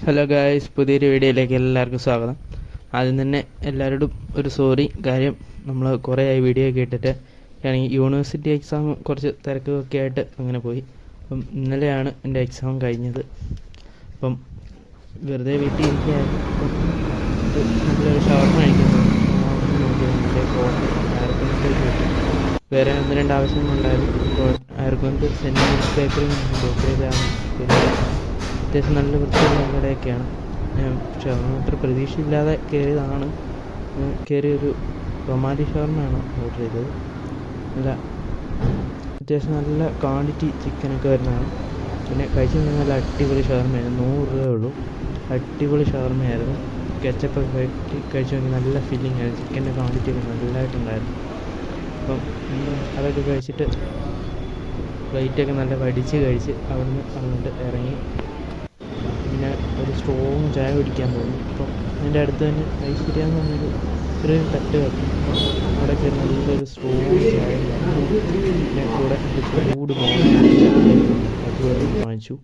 Hello guys, പുതിയൊരു വീഡിയോയിലേക്ക് എല്ലാവർക്കും സ്വാഗതം. ആദ്യം തന്നെ എല്ലാവരോടും ഒരു സോറി. കാര്യം നമ്മൾ കുറേ ആയി വീഡിയോ കേട്ടിട്ട് ആണെങ്കിൽ യൂണിവേഴ്സിറ്റി എക്സാം കുറച്ച് തിരക്കൊക്കെ ആയിട്ട് അങ്ങനെ പോയി. അപ്പം ഇന്നലെയാണ് എൻ്റെ എക്സാം കഴിഞ്ഞത്. അപ്പം വെറുതെ വീട്ടിൽ ഇരിക്കുകയായിരുന്നു. നല്ലൊരു ഷവർമ കഴിക്കുന്നു. വേറെ ഒന്ന് രണ്ട് ആവശ്യങ്ങളുണ്ടായിരുന്നു. അപ്പോൾ ആർക്കും സെൻറ്റ് മേരീസ് ബേക്കറിയിലാണ്. പിന്നെ അത്യാവശ്യം നല്ല വൃത്തിയുള്ള കടയൊക്കെയാണ്. പക്ഷെ അത്ര പ്രതീക്ഷയില്ലാതെ കയറിയതാണ്. കയറിയൊരു റൊമാലി ഷവർമയാണ് ഓർഡർ ചെയ്തത്. അത്യാവശ്യം നല്ല ക്വാണ്ടിറ്റി ചിക്കനൊക്കെ വരുന്നതാണ്. പിന്നെ കഴിച്ചു നല്ല അടിപൊളി ഷവർമയായിരുന്നു. 100 രൂപയേ ഉള്ളൂ. അടിപൊളി ഷവർമയായിരുന്നു. കെച്ചപ്പൊക്കെ കഴിച്ചു നോക്കി നല്ല ഫീലിംഗ് ആയിരുന്നു. ചിക്കൻ്റെ ക്വാണ്ടിറ്റി ഒക്കെ നല്ലതായിട്ടുണ്ടായിരുന്നു. അപ്പം അതൊക്കെ കഴിച്ചിട്ട് പ്ലേറ്റൊക്കെ നല്ല വടിച്ച് കഴിച്ച് അവിടുന്ന് അങ്ങോട്ട് ഇറങ്ങി. പിന്നെ ഒരു സ്ട്രോങ് ചായ കുടിക്കാൻ പോകുന്നു. അപ്പം അതിൻ്റെ അടുത്ത് തന്നെ ഐശ്വര്യാന്ന് പറഞ്ഞൊരു തട്ട് കത്തി. അവിടെ കയറി നല്ലൊരു സ്ട്രോങ് ചായ പിന്നെ കൂടെ ചൂട് മോഹൻ അതുപോലെ വാങ്ങിച്ചു.